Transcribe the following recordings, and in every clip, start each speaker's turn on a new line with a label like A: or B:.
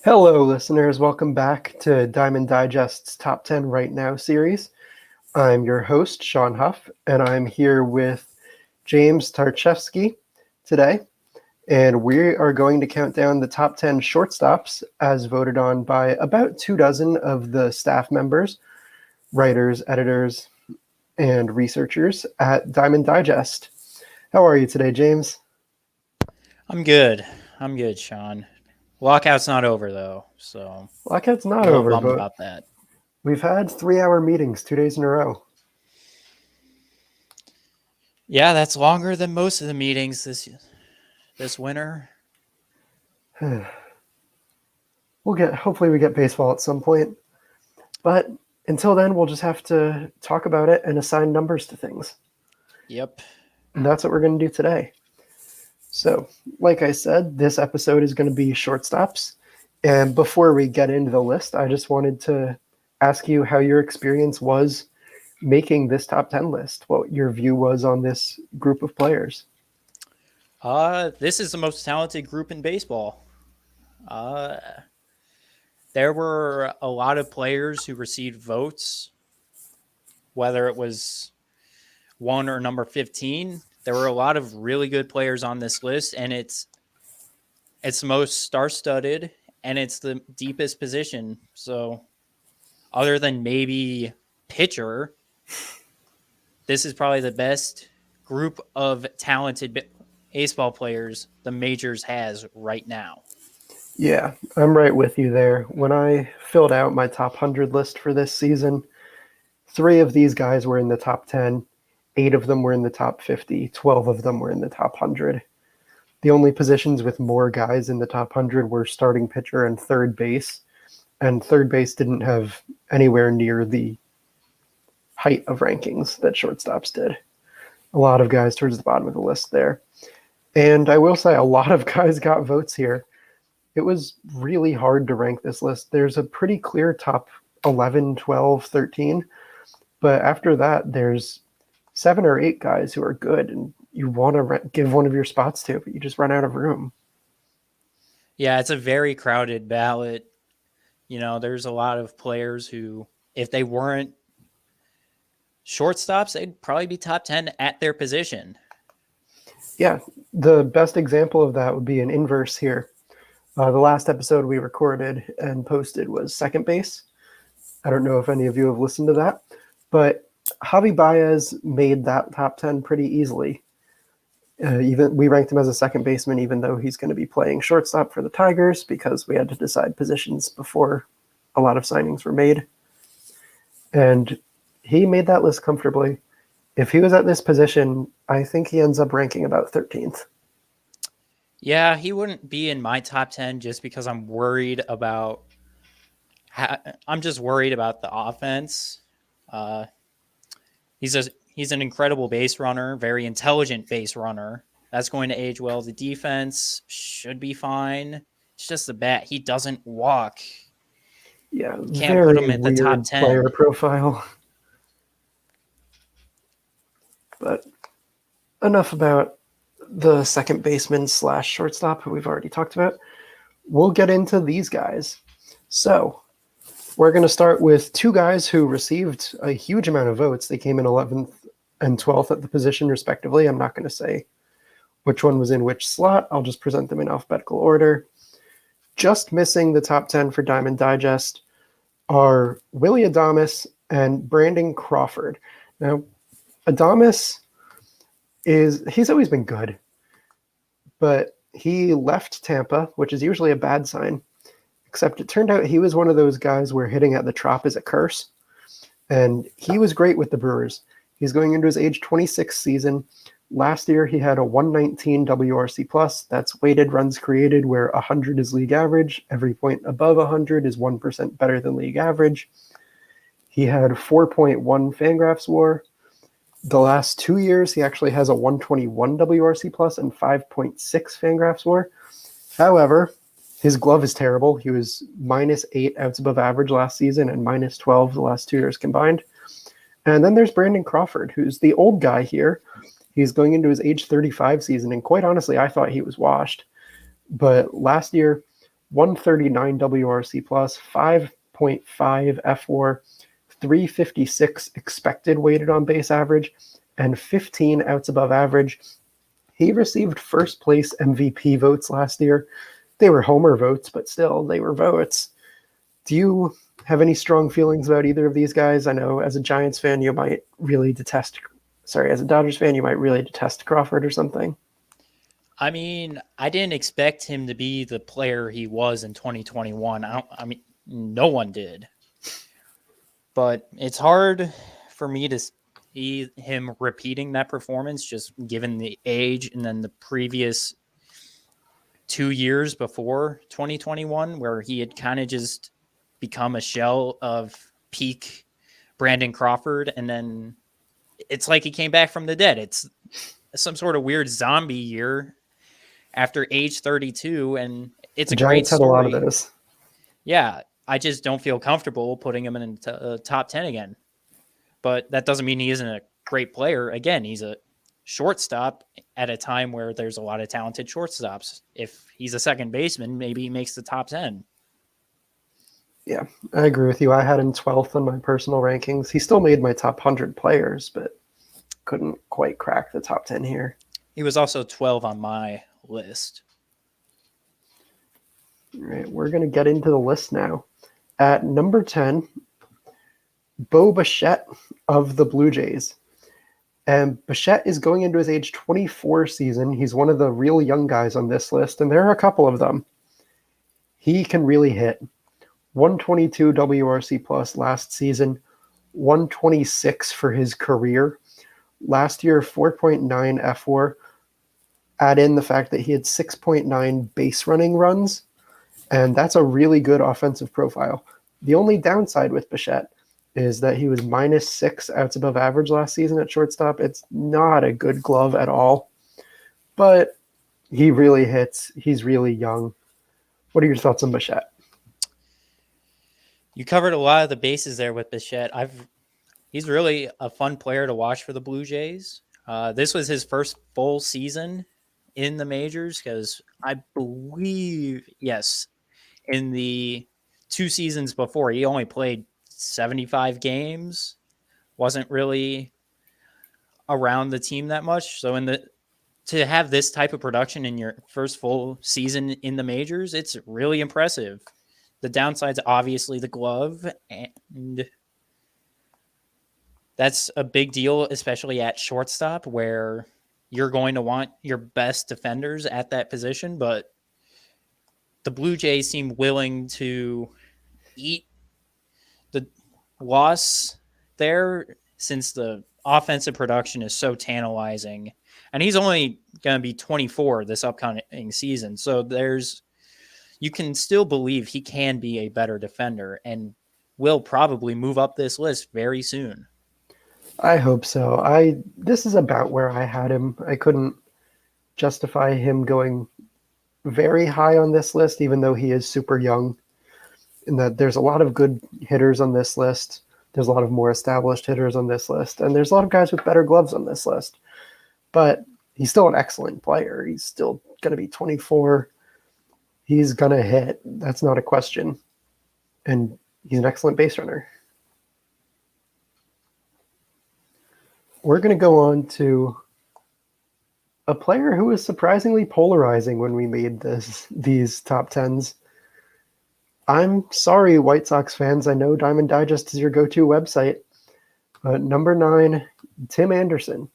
A: Hello, listeners. Welcome back to Diamond Digest's Top 10 Right Now series. I'm your host, Sean Huff, and I'm here with James Darschewski today. And we are going to count down the top 10 shortstops as voted on by about 24 of the staff members, writers, editors, and researchers at Diamond Digest. How are you today, James?
B: I'm good. Sean. Lockout's not over though, so
A: Lockout's
B: a
A: not
B: little
A: over,
B: bummed
A: but
B: about that.
A: we've had 3-hour meetings 2 days in a row.
B: Yeah, that's longer than most of the meetings this winter.
A: Hopefully we get baseball at some point. But until then, we'll just have to talk about it and assign numbers to things.
B: Yep.
A: And that's what we're going to do today. So, like I said, this episode is going to be shortstops. And before we get into the list, I just wanted to ask you how your experience was making this top 10 list, what your view was on this group of players.
B: This is the most talented group in baseball. Uh there were a lot of players who received votes, whether it was 1 or number 15. There were a lot of really good players on this list, and it's the most star-studded and it's the deepest position. So other than maybe pitcher, this is probably the best group of talented baseball players the majors has right now.
A: Yeah, I'm right with you there. When I filled out my top 100 list for this season, 3 of these guys were in the top 10, 8 of them were in the top 50, 12 of them were in the top 100. The only positions with more guys in the top 100 were starting pitcher and third base. And third base didn't have anywhere near the height of rankings that shortstops did. A lot of guys towards the bottom of the list there. And I will say a lot of guys got votes here. It was really hard to rank this list. There's a pretty clear top 11, 12, 13. But after that, there's 7 or 8 guys who are good and you want to give one of your spots to, but you just run out of room.
B: Yeah, it's a very crowded ballot. There's a lot of players who, if they weren't shortstops, they'd probably be top 10 at their position.
A: Yeah, the best example of that would be an inverse here. The last episode we recorded and posted was second base. I don't know if any of you have listened to that, but Javi Baez made that top 10 pretty easily. Even we ranked him as a second baseman, even though he's going to be playing shortstop for the Tigers, because we had to decide positions before a lot of signings were made. And he made that list comfortably. If he was at this position, I think he ends up ranking about 13th.
B: Yeah, he wouldn't be in my top 10 just because I'm worried about I'm just worried about the offense. He's an incredible base runner, very intelligent base runner. That's going to age well. The defense should be fine. It's just the bat. He doesn't walk.
A: Yeah,
B: Can't put
A: very
B: him at the top
A: weird player
B: 10.
A: profile. But enough about the second baseman / shortstop who we've already talked about. We'll get into these guys. So we're going to start with 2 guys who received a huge amount of votes. They came in 11th and 12th at the position, respectively. I'm not going to say which one was in which slot. I'll just present them in alphabetical order. Just missing the top 10 for Diamond Digest are Willie Adames and Brandon Crawford. Now, Adames he's always been good, but he left Tampa, which is usually a bad sign, except it turned out he was one of those guys where hitting at the Trop is a curse, and he was great with the Brewers. He's going into his age 26 season. Last year, he had a 119 WRC+. That's weighted runs created, where 100 is league average. Every point above 100 is 1% better than league average. He had 4.1 Fangraphs WAR. The last 2 years, he actually has a 121 WRC+ and 5.6 Fangraphs WAR. However, his glove is terrible. He was -8 outs above average last season and -12 the last 2 years combined. And then there's Brandon Crawford, who's the old guy here. He's going into his age 35 season, and quite honestly, I thought he was washed. But last year, 139 WRC plus, 5.5 FWAR, 356 expected weighted on base average, and 15 outs above average. He received first place MVP votes last year. They were homer votes, but still, they were votes. Do you have any strong feelings about either of these guys? I know as a Giants fan, you might really detest, as a Dodgers fan, you might really detest Crawford or something.
B: I mean, I didn't expect him to be the player he was in 2021. I mean, no one did. But it's hard for me to see him repeating that performance, just given the age and then the previous 2 years before 2021, where he had kind of just become a shell of peak Brandon Crawford. And then it's like he came back from the dead. It's some sort of weird zombie year after age 32, and it's
A: The
B: a great
A: Giants had a lot of
B: story.
A: those.
B: Yeah, I just don't feel comfortable putting him in the top 10 again. But that doesn't mean he isn't a great player. Again, he's a shortstop at a time where there's a lot of talented shortstops. If he's a second baseman, maybe he makes the top 10.
A: Yeah, I agree with you. I had him 12th on my personal rankings. He still made my top 100 players, but couldn't quite crack the top 10 here.
B: He was also 12 on my list.
A: All right, we're going to get into the list now. At number 10, Bo Bichette of the Blue Jays. And Bichette is going into his age 24 season. He's one of the real young guys on this list, and there are a couple of them. He can really hit. 122 WRC plus last season, 126 for his career. Last year, 4.9 FWAR. Add in the fact that he had 6.9 base running runs, and that's a really good offensive profile. The only downside with Bichette is that he was -6 outs above average last season at shortstop. It's not a good glove at all, but he really hits. He's really young. What are your thoughts on Bichette?
B: You covered a lot of the bases there with Bichette. He's really a fun player to watch for the Blue Jays. This was his first full season in the majors because I believe, yes, in the 2 seasons before, he only played 75 games, wasn't really around the team that much. So to have this type of production in your first full season in the majors, it's really impressive. The downside's obviously the glove, and that's a big deal, especially at shortstop, where you're going to want your best defenders at that position. But the Blue Jays seem willing to eat the loss there since the offensive production is so tantalizing. And he's only going to be 24 this upcoming season. So you can still believe he can be a better defender and will probably move up this list very soon.
A: I hope so. This is about where I had him. I couldn't justify him going very high on this list, even though he is super young. In that there's a lot of good hitters on this list. There's a lot of more established hitters on this list, and there's a lot of guys with better gloves on this list. But he's still an excellent player. He's still going to be 24. He's going to hit. That's not a question. And he's an excellent base runner. We're going to go on to a player who was surprisingly polarizing when we made these top 10s. I'm sorry, White Sox fans. I know Diamond Digest is your go-to website. But number 9, Tim Anderson.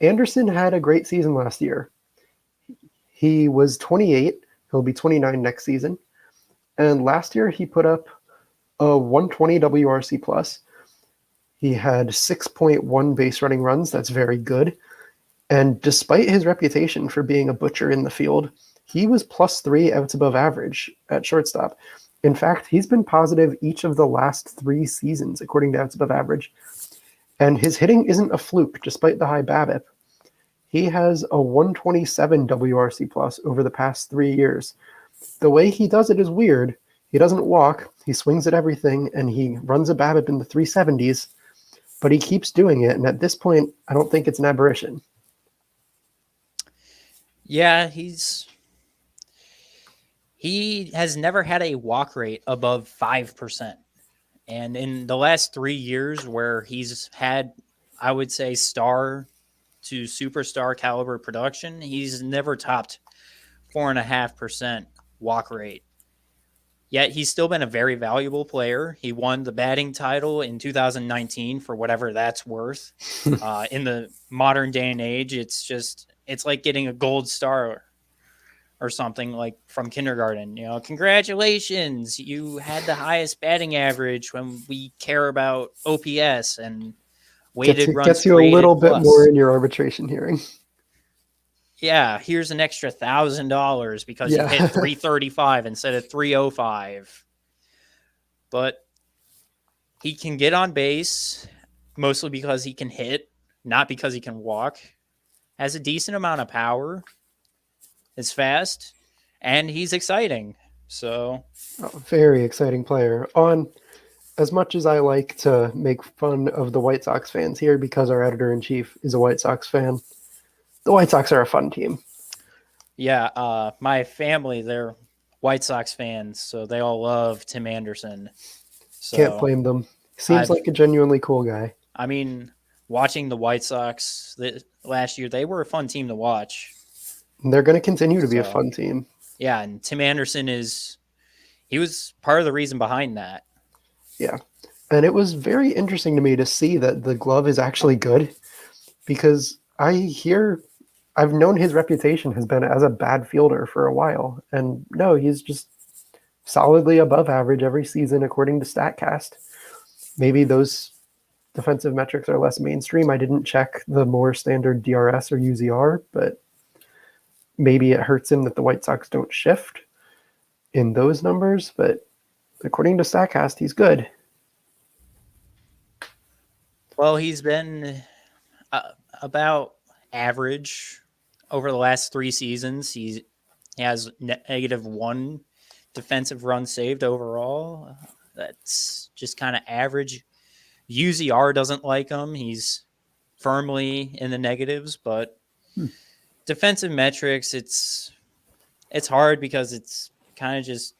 A: Anderson had a great season last year. He was 28. He'll be 29 next season. And last year, he put up a 120 WRC plus. He had 6.1 base running runs. That's very good. And despite his reputation for being a butcher in the field, he was +3 outs above average at shortstop. In fact, he's been positive each of the last 3 seasons, according to outs above average. And his hitting isn't a fluke, despite the high BABIP. He has a 127 WRC plus over the past 3 years. The way he does it is weird. He doesn't walk, he swings at everything, and he runs a BABIP in the 370s, but he keeps doing it. And at this point, I don't think it's an aberration.
B: Yeah, He has never had a walk rate above 5%. And in the last 3 years, where he's had, I would say, star to superstar caliber production, he's never topped 4.5% walk rate. Yet he's still been a very valuable player. He won the batting title in 2019 for whatever that's worth. In the modern day and age, it's like getting a gold star or something like from kindergarten. Congratulations, you had the highest batting average when we care about OPS and weighted runs
A: Gets you a little
B: created
A: bit more
B: plus.
A: in your arbitration hearing.
B: Yeah, here's an extra $1,000 because you hit
A: Yeah.
B: 335 instead of 305. But he can get on base mostly because he can hit, not because he can walk. Has a decent amount of power. Is fast, and he's exciting. So
A: Very exciting player. On as much as I like to make fun of the White Sox fans here because our editor in chief is a White Sox fan, the White Sox are a fun team.
B: yeah, my family, they're White Sox fans, so they all love Tim Anderson.
A: Can't
B: So
A: blame them. Seems
B: I've,
A: like a genuinely cool guy.
B: I mean, watching the White Sox last year, they were a fun team to watch.
A: And they're going to continue to be a
B: So
A: fun team.
B: yeah, and Tim Anderson he was part of the reason behind that.
A: Yeah. And it was very interesting to me to see that the glove is actually good because I've known his reputation has been as a bad fielder for a while. And no, he's just solidly above average every season according to StatCast. Maybe those defensive metrics are less mainstream. I didn't check the more standard DRS or UZR, but maybe it hurts him that the White Sox don't shift in those numbers. But according to StatCast, he's good.
B: Well, he's been about average over the last 3 seasons. He has -1 defensive run saved overall. That's just kind of average. UZR doesn't like him. He's firmly in the negatives, but defensive metrics, it's hard because it's kind of just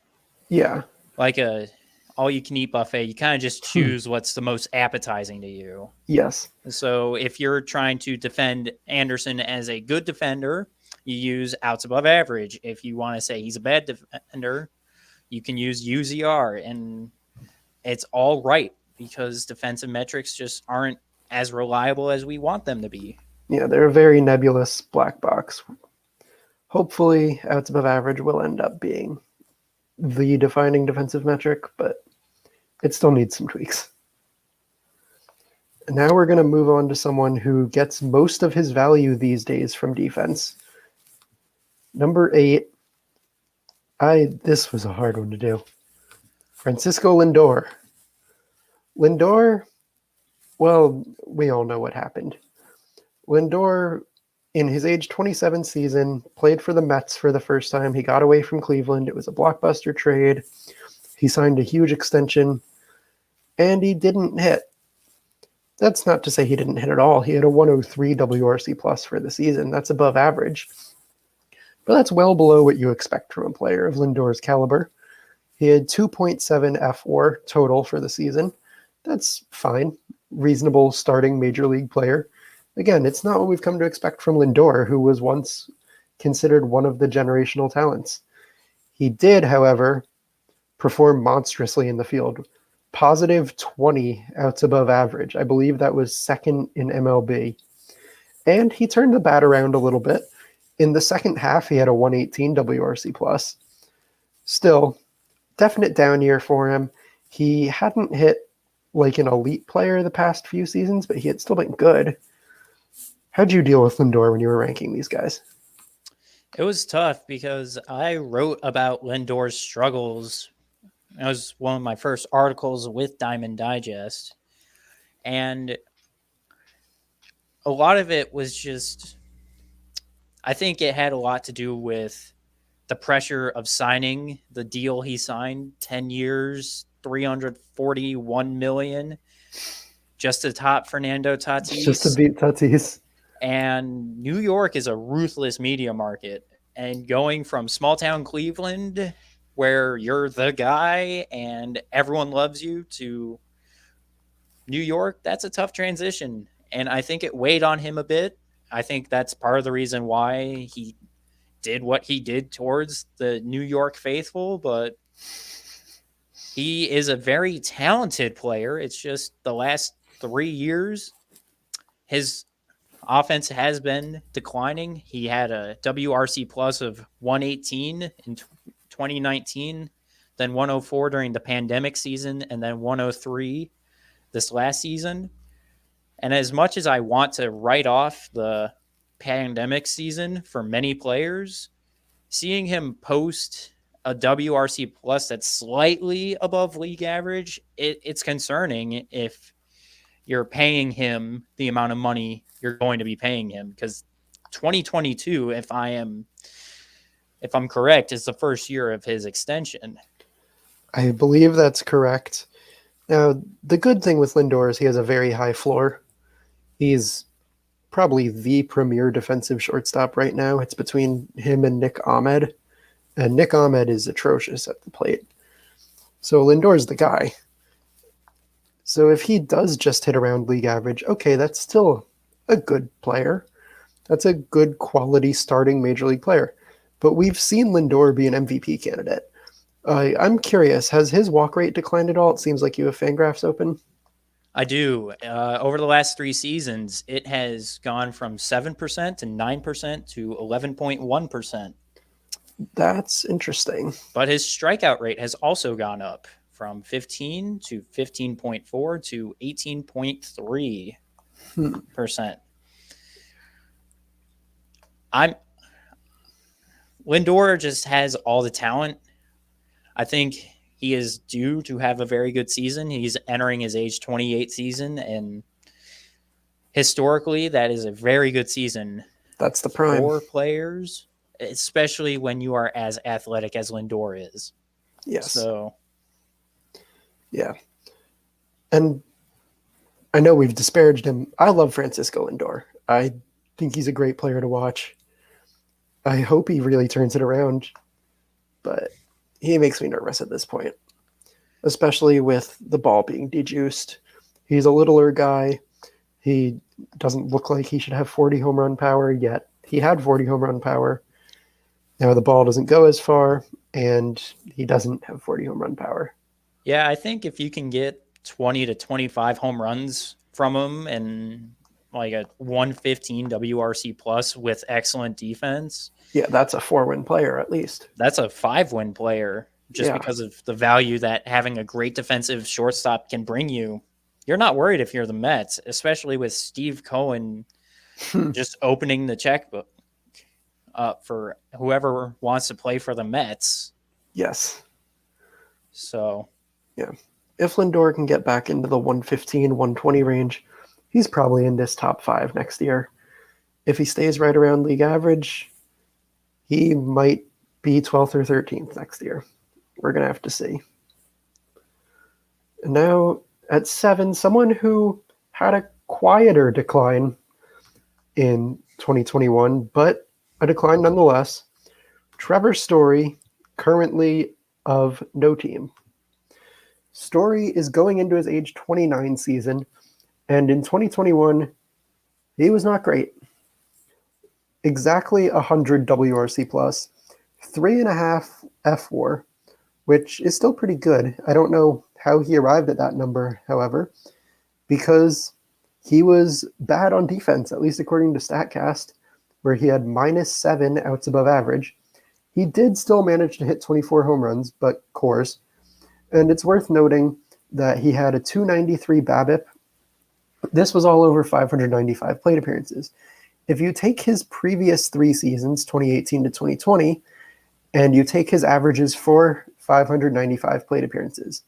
A: Yeah.
B: like a all you can eat buffet. You kind of just choose what's the most appetizing to you.
A: Yes.
B: So if you're trying to defend Anderson as a good defender, you use outs above average. If you want to say he's a bad defender, you can use UZR, and it's all right because defensive metrics just aren't as reliable as we want them to be.
A: Yeah, they're a very nebulous black box. Hopefully, outs above average will end up being the defining defensive metric, but it still needs some tweaks. And now we're going to move on to someone who gets most of his value these days from defense. Number 8. This was a hard one to do. Francisco Lindor. Lindor, well, we all know what happened. Lindor, in his age 27 season, played for the Mets for the first time. He got away from Cleveland. It was a blockbuster trade. He signed a huge extension, and he didn't hit. That's not to say he didn't hit at all. He had a 103 WRC plus for the season. That's above average. But that's well below what you expect from a player of Lindor's caliber. He had 2.7 F4 total for the season. That's fine. Reasonable starting major league player. Again, it's not what we've come to expect from Lindor, who was once considered one of the generational talents. He did, however, perform monstrously in the field. Positive 20 outs above average. I believe that was second in MLB. And he turned the bat around a little bit. In the second half, he had a 118 WRC plus. Still, definite down year for him. He hadn't hit like an elite player the past few seasons, but he had still been good. How'd you deal with Lindor when you were ranking these guys?
B: It was tough because I wrote about Lindor's struggles. That was one of my first articles with Diamond Digest. And a lot of it was just, I think it had a lot to do with the pressure of signing the deal he signed, 10 years, 341 million, just to top Fernando Tatis.
A: Just to beat Tatis.
B: And New York is a ruthless media market. And going from small town Cleveland, where you're the guy and everyone loves you, to New York, that's a tough transition. And I think it weighed on him a bit. I think that's part of the reason why he did what he did towards the New York faithful. But he is a very talented player. It's just the last 3 years, his offense has been declining. He had a WRC plus of 118 in 2019, then 104 during the pandemic season, and then 103 this last season. And as much as I want to write off the pandemic season for many players, seeing him post a WRC plus that's slightly above league average, it's concerning if you're paying him the amount of money you're going to be paying him, because 2022, if I'm correct, is the first year of his extension.
A: I believe that's correct. Now, the good thing with Lindor is he has a very high floor. He's probably the premier defensive shortstop right now. It's between him and Nick Ahmed. And Nick Ahmed is atrocious at the plate. So Lindor's the guy. So if he does just hit around league average, okay, that's still a good player. That's a good quality starting major league player. But we've seen Lindor be an MVP candidate. I'm curious, has his walk rate declined at all? It seems like you have Fangraphs open.
B: I do. Over the last 3 seasons, it has gone from 7% to 9% to 11.1%.
A: That's interesting.
B: But his strikeout rate has also gone up from 15 to 15.4 to 18.3%. Lindor just has all the talent. I think he is due to have a very good season. He's entering his age 28 season, and historically, that is a very good season.
A: That's the prime.
B: For players, especially when you are as athletic as Lindor is.
A: Yes.
B: So,
A: yeah. And I know we've disparaged him. I love Francisco Lindor. I think he's a great player to watch. I hope he really turns it around, but he makes me nervous at this point, especially with the ball being dejuiced. He's a littler guy. He doesn't look like he should have 40 home run power, yet he had 40 home run power. Now the ball doesn't go as far, and he doesn't have 40 home run power.
B: Yeah, I think if you can get 20 to 25 home runs from him and like a 115 WRC plus with excellent defense.
A: Yeah, that's a 4-win player at least.
B: That's a 5-win player just because of the value that having a great defensive shortstop can bring you. You're not worried if you're the Mets, especially with Steve Cohen just opening the checkbook for whoever wants to play for the Mets.
A: Yes.
B: So,
A: yeah. If Lindor can get back into the 115, 120 range, he's probably in this top 5 next year. If he stays right around league average, he might be 12th or 13th next year. We're going to have to see. And now at 7, someone who had a quieter decline in 2021, but a decline nonetheless, Trevor Story, currently of no team. Story is going into his age 29 season, and in 2021, he was not great. Exactly 100 WRC plus, 3.5 F4, which is still pretty good. I don't know how he arrived at that number, however, because he was bad on defense, at least according to StatCast, where he had -7 outs above average. He did still manage to hit 24 home runs, but cores. And it's worth noting that he had a 293 BABIP. This was all over 595 plate appearances. If you take his previous 3 seasons, 2018 to 2020, and you take his averages for 595 plate appearances,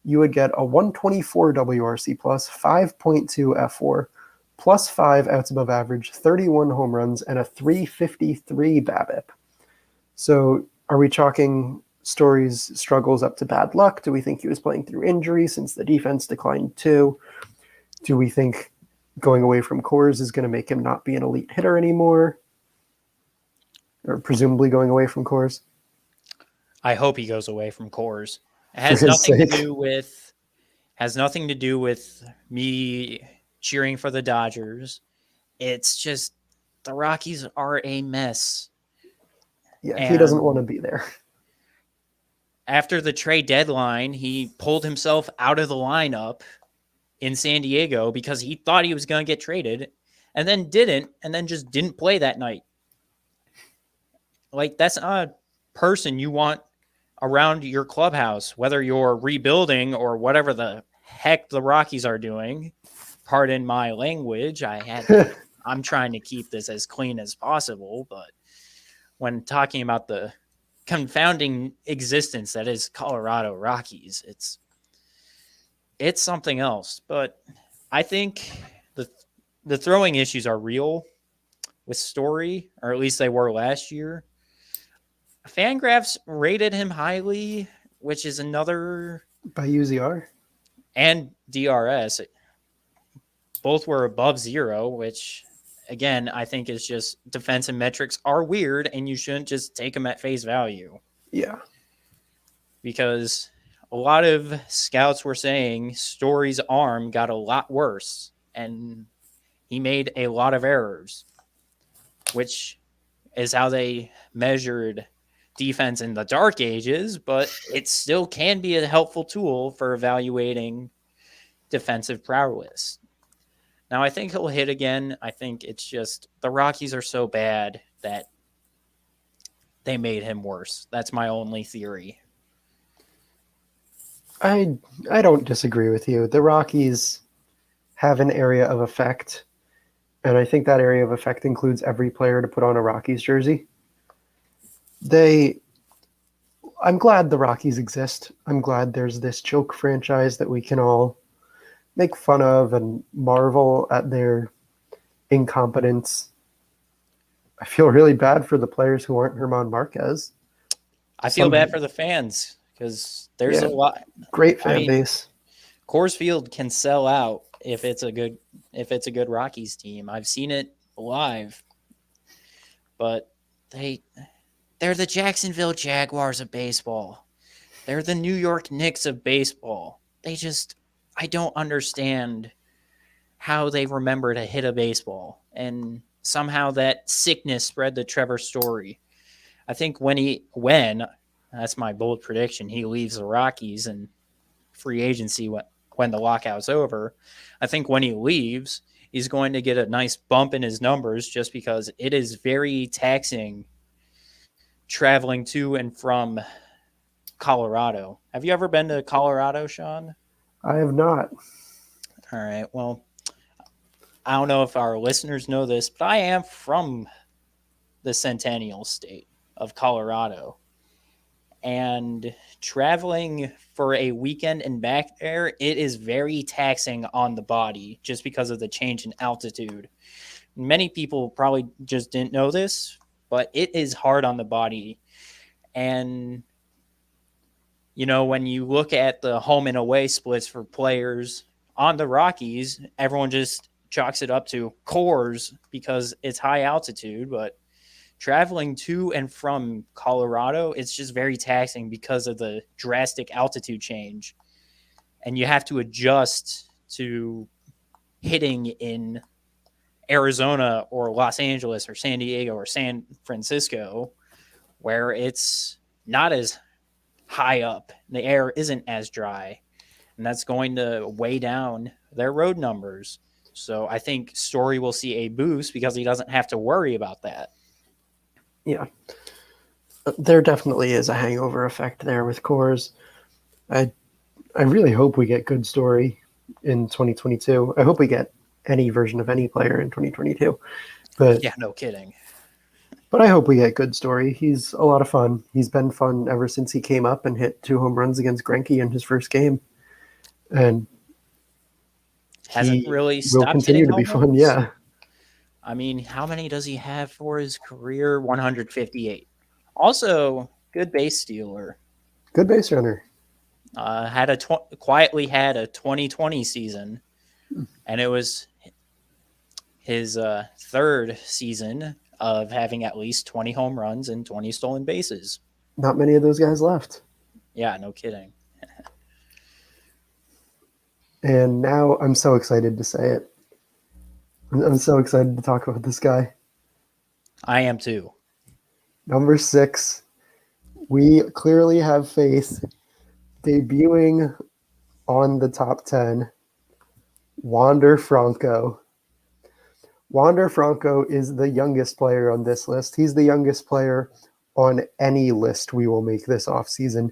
A: you would get a 124 WRC plus, 5.2 F4, plus 5 outs above average, 31 home runs, and a 353 BABIP. So are we chalking Story's struggles up to bad luck? Do we think he was playing through injury since the defense declined too? Do we think going away from cores is going to make him not be an elite hitter anymore? or presumably going away from Coors
B: I hope he goes away from Coors. It
A: for
B: has
A: his
B: nothing to
A: sake.
B: do with me cheering for the Dodgers. It's just the Rockies are a mess.
A: Yeah, he doesn't want to
B: And
A: be there.
B: after the trade deadline, he pulled himself out of the lineup in San Diego because he thought he was going to get traded and then didn't, and then just didn't play that night. Like, that's not a person you want around your clubhouse, whether you're rebuilding or whatever the heck the Rockies are doing. Pardon my language. I'm trying to keep this as clean as possible, but when talking about the confounding existence that is Colorado Rockies, it's something else. But I think the the throwing issues are real with Story, or at least they were last year. Fangraphs rated him highly, which is another,
A: By UZR?
B: and DRS. Both were above 0, which again, I think is just defensive metrics are weird and you shouldn't just take them at face value.
A: Yeah.
B: Because a lot of scouts were saying Story's arm got a lot worse and he made a lot of errors, which is how they measured defense in the dark ages, but it still can be a helpful tool for evaluating defensive prowess. Now, I think he'll hit again. I think it's just the Rockies are so bad that they made him worse. That's my only theory.
A: I I don't disagree with you. The Rockies have an area of effect, and I think that area of effect includes every player to put on a Rockies jersey. They I'm glad the Rockies exist. I'm glad there's this joke franchise that we can all make fun of and marvel at their incompetence. I feel really bad for the players who aren't Herman Marquez.
B: I feel
A: Some
B: bad for the fans because there's
A: Yeah,
B: a lot.
A: great
B: I
A: fan
B: mean,
A: base.
B: Coors Field can sell out if it's a good Rockies team. I've seen it live, but they they're the Jacksonville Jaguars of baseball. They're the New York Knicks of baseball. I don't understand how they remember to hit a baseball. And somehow that sickness spread to Trevor Story. I think when that's my bold prediction, he leaves the Rockies and free agency when the lockout's over. I think when he leaves, he's going to get a nice bump in his numbers just because it is very taxing traveling to and from Colorado. Have you ever been to Colorado, Sean?
A: I have not.
B: All right. Well, I don't know if our listeners know this, but I am from the Centennial State of Colorado. And traveling for a weekend and back there, it is very taxing on the body just because of the change in altitude. Many people probably just didn't know this, but it is hard on the body. And, when you look at the home and away splits for players on the Rockies, everyone just chalks it up to Coors because it's high altitude, but traveling to and from Colorado, it's just very taxing because of the drastic altitude change. And you have to adjust to hitting in Arizona or Los Angeles or San Diego or San Francisco, where it's not as high up. The air isn't as dry. And that's going to weigh down their road numbers. So I think Story will see a boost because he doesn't have to worry about that.
A: Yeah. There definitely is a hangover effect there with Coors. I I really hope we get good story in 2022. I hope we get any version of any player in 2022. But
B: Yeah, no kidding.
A: but I hope we get good story. He's a lot of fun. He's been fun ever since he came up and hit 2 home runs against Greinke in his first game. And
B: Hasn't
A: he
B: really
A: will
B: stopped
A: continue
B: hitting
A: to be
B: home
A: fun.
B: runs.
A: Yeah.
B: I mean, how many does he have for his career? 158. Also, good base stealer.
A: Good base runner.
B: Quietly had a 2020 season, and it was his third season of having at least 20 home runs and 20 stolen bases.
A: Not many of those guys left.
B: Yeah, no kidding.
A: And now I'm so excited to say it. I'm so excited to talk about this guy.
B: I am too.
A: Number 6, we clearly have faith. Debuting on the top 10, Wander Franco. Wander Franco is the youngest player on this list. He's the youngest player on any list we will make this offseason.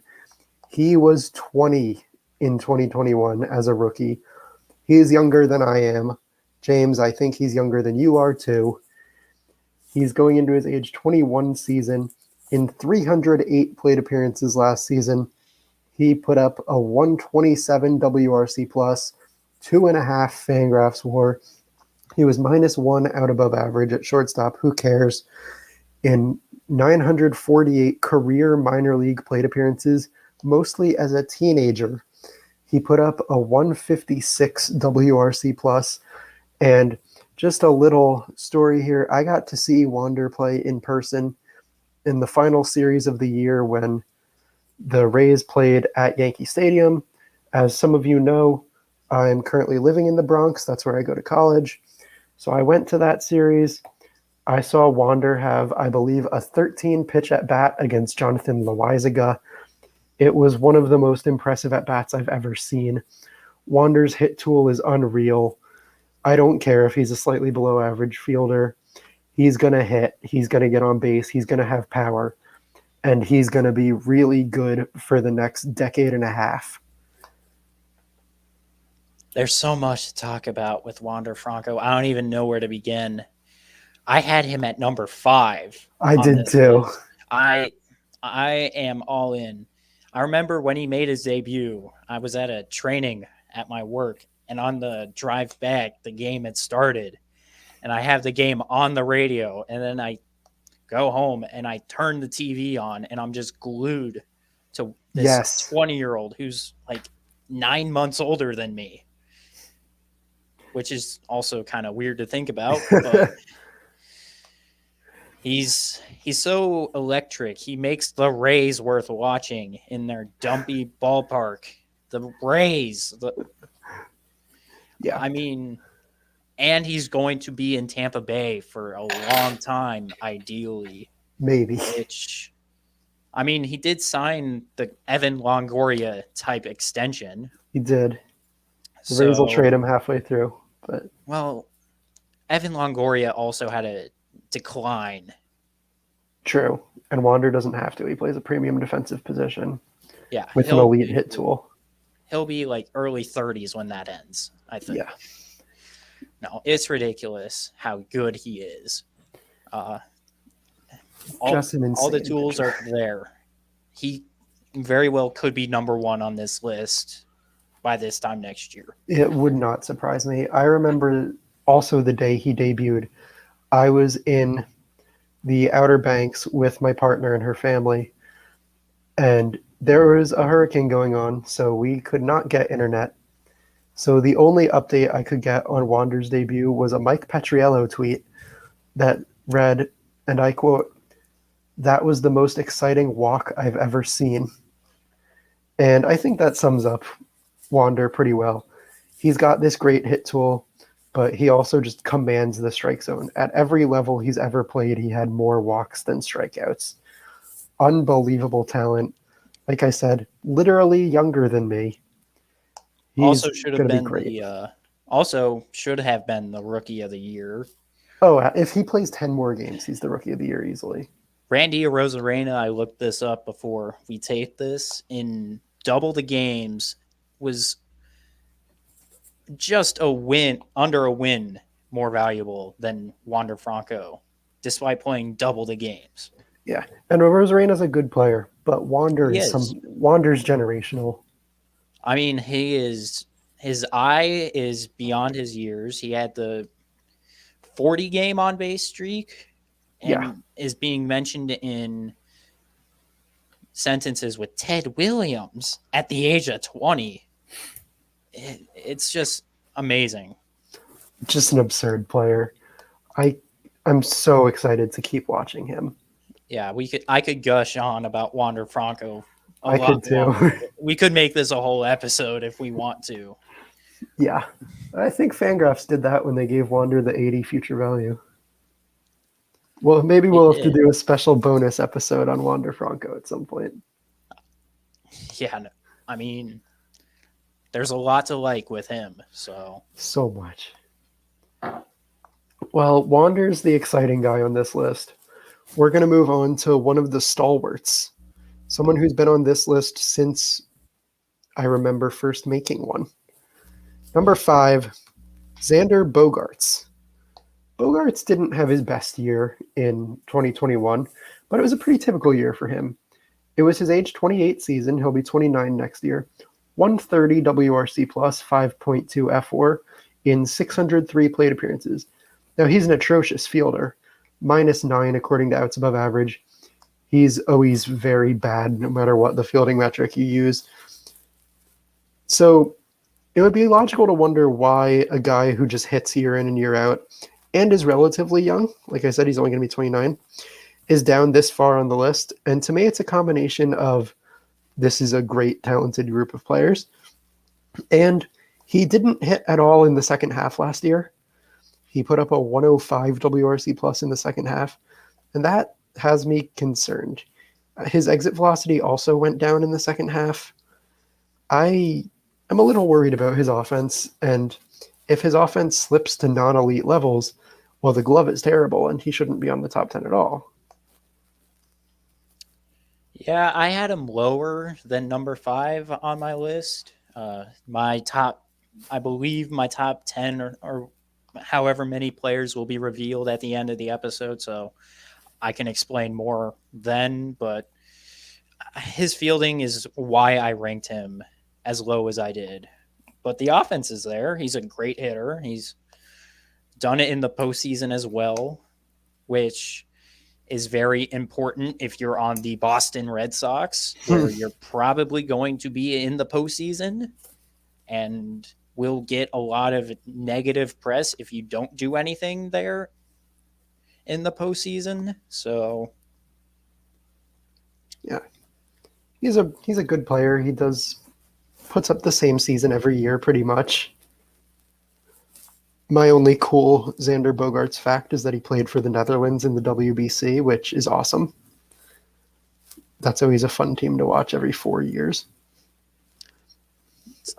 A: He was 20 in 2021 as a rookie. He is younger than I am. James, I think he's younger than you are too. He's going into his age 21 season. In 308 plate appearances last season, he put up a 127 WRC plus, 2.5 Fangraphs WAR. He was -1 out above average at shortstop. Who cares? In 948 career minor league plate appearances, mostly as a teenager, he put up a 156 WRC plus. And just a little story here. I got to see Wander play in person in the final series of the year when the Rays played at Yankee Stadium. As some of you know, I'm currently living in the Bronx. That's where I go to college. So I went to that series. I saw Wander have, I believe, a 13 pitch at bat against Jonathan Loaizaga. It was one of the most impressive at bats I've ever seen. Wander's hit tool is unreal. I don't care if he's a slightly below average fielder. He's going to hit. He's going to get on base. He's going to have power. And he's going to be really good for the next decade and a half.
B: There's so much to talk about with Wander Franco. I don't even know where to begin. I had him at number 5.
A: I did too.
B: List. I am all in. I remember when he made his debut, I was at a training at my work, and on the drive back, the game had started. And I have the game on the radio, and then I go home and I turn the TV on, and I'm just glued to this 20-year-old who's like 9 months older than me, which is also kind of weird to think about, but he's so electric. He makes the Rays worth watching in their dumpy ballpark. The Rays.
A: Yeah.
B: I mean, and he's going to be in Tampa Bay for a long time, ideally.
A: Maybe.
B: Which, I mean, he did sign the Evan Longoria type extension.
A: He did. The Rays will trade him halfway through. But
B: well, Evan Longoria also had a decline.
A: True. And Wander doesn't have to. He plays a premium defensive position.
B: Yeah.
A: With an elite hit tool.
B: He'll be like early 30s when that ends, I think.
A: Yeah.
B: No, it's ridiculous how good he is. All the tools are there. He very well could be number 1 on this list by this time next year.
A: It would not surprise me. I remember also the day he debuted, I was in the Outer Banks with my partner and her family, and there was a hurricane going on, so we could not get internet. So the only update I could get on Wander's debut was a Mike Petriello tweet that read, and I quote, "That was the most exciting walk I've ever seen." And I think that sums up Wander pretty well. He's got this great hit tool, but he also just commands the strike zone. At every level he's ever played, he had more walks than strikeouts. Unbelievable talent. Like I said, literally younger than me. He's
B: also should have been should have been the rookie of the year.
A: Oh, if he plays 10 more games, he's the rookie of the year easily.
B: Randy Arozarena, I looked this up before we taped this, in double the games was just under a win more valuable than Wander Franco, despite playing double the games.
A: Yeah, and Arozarena's a good player, but Wander's generational.
B: I mean, his eye is beyond his years. He had the 40 game on base streak and is being mentioned in sentences with Ted Williams at the age of 20. It's just amazing.
A: Just an absurd player. I'm so excited to keep watching him.
B: Yeah, I could gush on about Wander Franco a
A: I
B: lot
A: could too.
B: longer. We could make this a whole episode if we want to.
A: Yeah. I think Fangraphs did that when they gave Wander the 80 future value. Well, maybe
B: They
A: we'll have to
B: did.
A: do a special bonus episode on Wander Franco at some point.
B: Yeah, no, I mean, there's a lot to like with him. So
A: So much. Well, Wander's the exciting guy on this list. We're going to move on to one of the stalwarts, someone who's been on this list since I remember first making one. Number 5, Xander Bogaerts. Bogaerts didn't have his best year in 2021, but it was a pretty typical year for him. It was his age 28 season. He'll be 29 next year. 130 WRC plus, 5.2 F4 in 603 plate appearances. Now, he's an atrocious fielder, -9 according to outs above average. He's always very bad no matter what the fielding metric you use. So it would be logical to wonder why a guy who just hits year in and year out and is relatively young, like I said, he's only going to be 29, is down this far on the list. And to me, it's a combination of this is a great, talented group of players. And he didn't hit at all in the second half last year. He put up a 105 WRC plus in the second half. And that has me concerned. His exit velocity also went down in the second half. I am a little worried about his offense. And if his offense slips to non-elite levels, well, the glove is terrible and he shouldn't be on the top 10 at all.
B: yeah, I had him lower than number 5 on my list. I believe my top 10 or however many players will be revealed at the end of the episode. So I can explain more then, but his fielding is why I ranked him as low as I did. But the offense is there. He's a great hitter. He's done it in the postseason as well, which is very important if you're on the Boston Red Sox, where you're probably going to be in the postseason and will get a lot of negative press if you don't do anything there in the postseason. So
A: Yeah. He's a good player. He puts up the same season every year pretty much. My only cool Xander Bogaerts fact is that he played for the Netherlands in the WBC, which is awesome. That's always a fun team to watch every 4 years.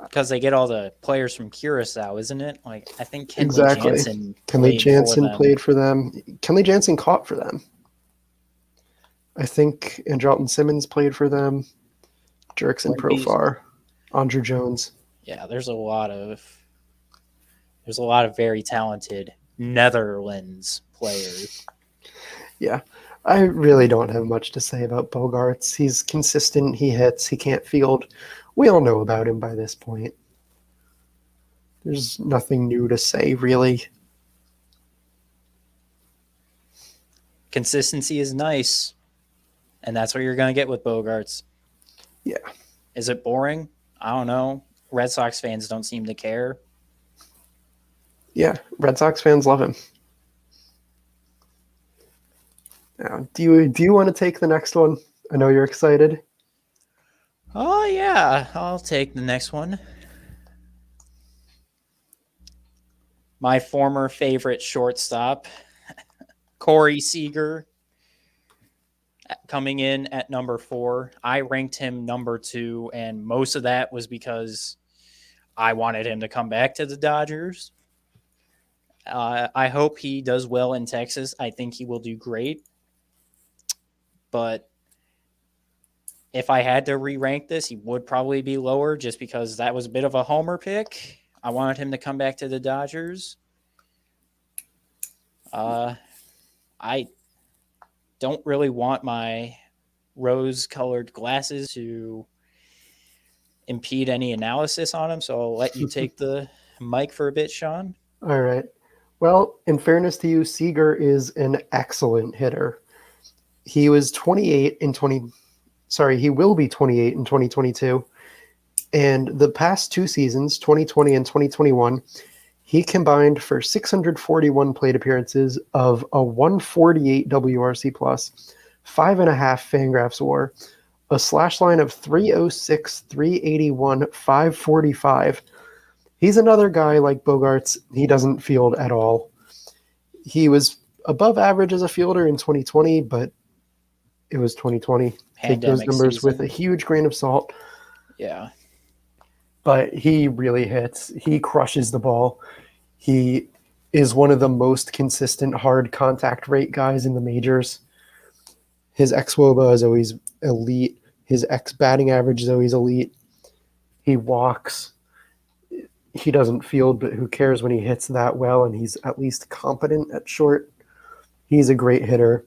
B: because they get all the players from Curacao, isn't it? Like I think Kenley
A: Exactly.
B: Jansen
A: Kenley Jansen
B: for
A: played for them. Kenley Jansen caught for them. I think Andrelton Simmons played for them. Jurickson Profar, Andrew Jones.
B: Yeah, there's a lot of very talented Netherlands players.
A: Yeah, I really don't have much to say about Bogaerts. He's consistent. He hits. He can't field. We all know about him by this point. There's nothing new to say, really.
B: Consistency is nice, and that's what you're going to get with Bogaerts.
A: Yeah.
B: Is it boring? I don't know. Red Sox fans don't seem to care.
A: Yeah, Red Sox fans love him. Now, do you want to take the next one? I know you're excited.
B: Oh, yeah. I'll take the next one. My former favorite shortstop, Corey Seager, coming in at number 4. I ranked him number 2, and most of that was because I wanted him to come back to the Dodgers. I hope he does well in Texas. I think he will do great. But if I had to re-rank this, he would probably be lower just because that was a bit of a homer pick. I wanted him to come back to the Dodgers. I don't really want my rose-colored glasses to impede any analysis on him, so I'll let you take the mic for a bit, Sean.
A: All right. Well, in fairness to you, Seager is an excellent hitter. He was 28 in 20. Sorry, he will be 28 in 2022. And the past 2 seasons, 2020 and 2021, He combined for 641 plate appearances of a 148 WRC plus, 5.5 Fangraphs WAR, a slash line of 306, 381, 545. He's another guy like Bogarts. He doesn't field at all. He was above average as a fielder in 2020, but it was 2020. Take those
B: Pandemic
A: numbers with a
B: season.
A: huge grain of salt.
B: Yeah.
A: But he really hits. He crushes the ball. He is one of the most consistent hard contact rate guys in the majors. His xWOBA is always elite. His x batting average is always elite. He walks. He doesn't field, but who cares when he hits that well and he's at least competent at short. He's a great hitter.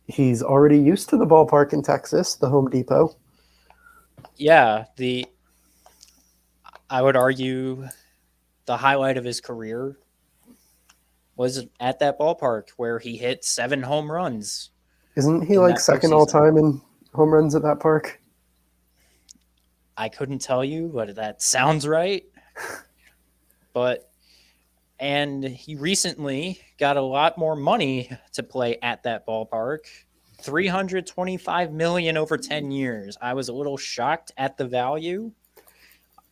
A: He's already used to the ballpark in Texas, the Home Depot.
B: Yeah, I would argue the highlight of his career was at that ballpark where he hit 7 home runs.
A: Isn't he
B: in
A: like
B: that
A: second all
B: postseason.
A: time in home runs at that park?
B: I couldn't tell you, but that sounds right. And he recently got a lot more money to play at that ballpark. $325 million over 10 years. I was a little shocked at the value.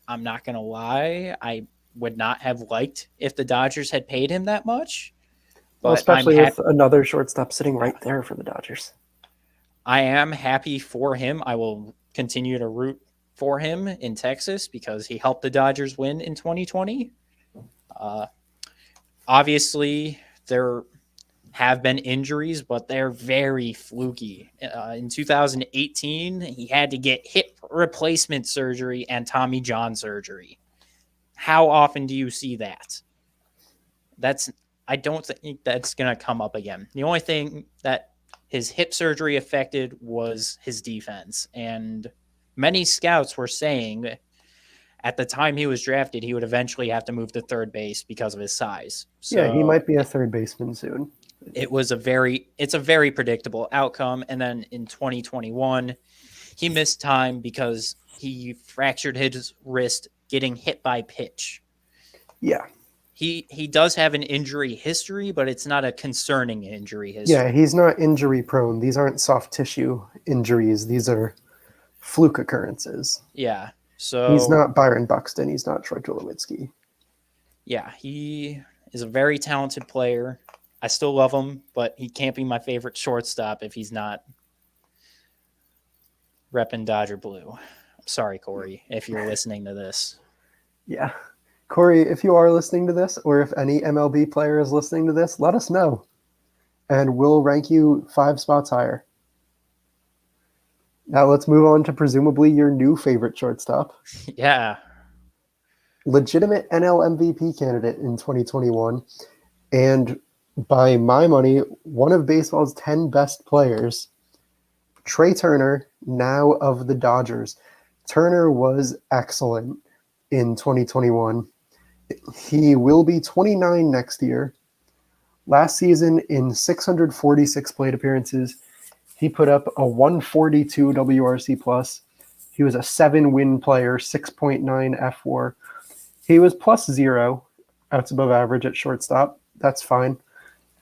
B: I'm not going to lie. I would not have liked if the Dodgers had paid him that much.
A: Well,
B: But I'm
A: especially with
B: happy.
A: another shortstop sitting right there for the Dodgers.
B: I am happy for him. I will continue to root for him in Texas because he helped the Dodgers win in 2020. Obviously, there have been injuries, but they're very fluky. In 2018, he had to get hip replacement surgery and Tommy John surgery. How often do you see that? I don't think that's going to come up again. The only thing that his hip surgery affected was his defense. And many scouts were saying at the time he was drafted, he would eventually have to move to third base because of his size.
A: Yeah, he
B: So
A: might be a third baseman soon.
B: it's a very predictable outcome. And then in 2021, he missed time because he fractured his wrist getting hit by pitch.
A: Yeah.
B: He does have an injury history, but it's not a concerning injury history.
A: Yeah, he's not injury prone. These aren't soft tissue injuries. These are fluke occurrences.
B: Yeah. So
A: He's not Byron Buxton. He's not Troy Tulowitzki.
B: Yeah, he is a very talented player. I still love him, but he can't be my favorite shortstop if he's not repping Dodger Blue. I'm sorry, Corey, if you're listening to this.
A: Yeah. Corey, if you are listening to this, or if any MLB player is listening to this, let us know. And we'll rank you 5 spots higher. Now let's move on to presumably your new favorite shortstop.
B: Yeah.
A: Legitimate NL MVP candidate in 2021. And by my money, one of baseball's 10 best players, Trey Turner, now of the Dodgers. Turner was excellent in 2021. He will be 29 next year. Last season, in 646 plate appearances, he put up a 142 WRC plus. He was a 7-win player, 6.9 F4. He was +0, outs above average at shortstop. That's fine.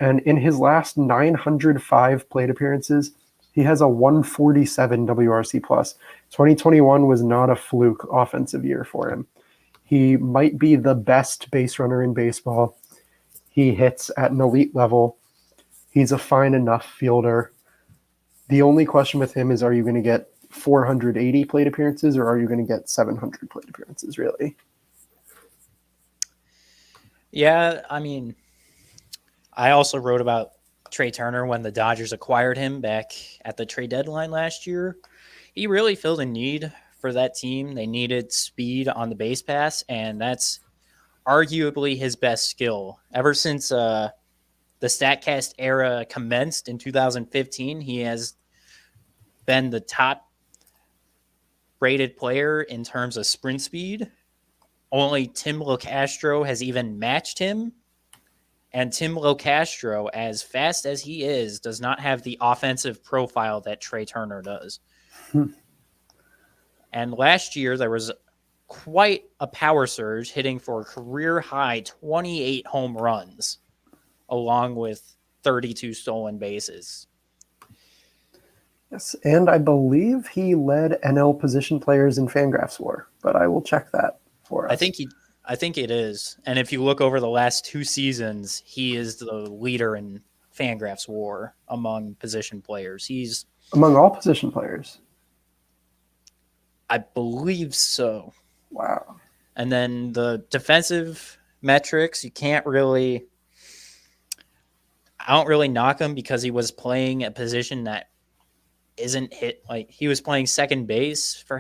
A: And in his last 905 plate appearances, he has a 147 WRC plus. 2021 was not a fluke offensive year for him. He might be the best base runner in baseball. He hits at an elite level. He's a fine enough fielder. The only question with him is, are you going to get 480 plate appearances or are you going to get 700 plate appearances, really?
B: Yeah, I mean, I also wrote about Trey Turner when the Dodgers acquired him back at the trade deadline last year. He really filled a need for that team. They needed speed on the base pass, and that's arguably his best skill. Ever since the StatCast era commenced in 2015, he has been the top rated player in terms of sprint speed. Only Tim LoCastro has even matched him. And Tim LoCastro, as fast as he is, does not have the offensive profile that Trey Turner does. And last year, there was quite a power surge, hitting for a career high 28 home runs, along with 32 stolen bases.
A: Yes, and I believe he led NL position players in Fangraphs WAR, but I will check that for us.
B: I think it is. And if you look over the last 2 seasons, he is the leader in Fangraphs WAR among position players. He's
A: Among all position players.
B: I believe so.
A: Wow.
B: And then the defensive metrics, I don't really knock him because he was playing a position that isn't hit. Like, he was playing second base for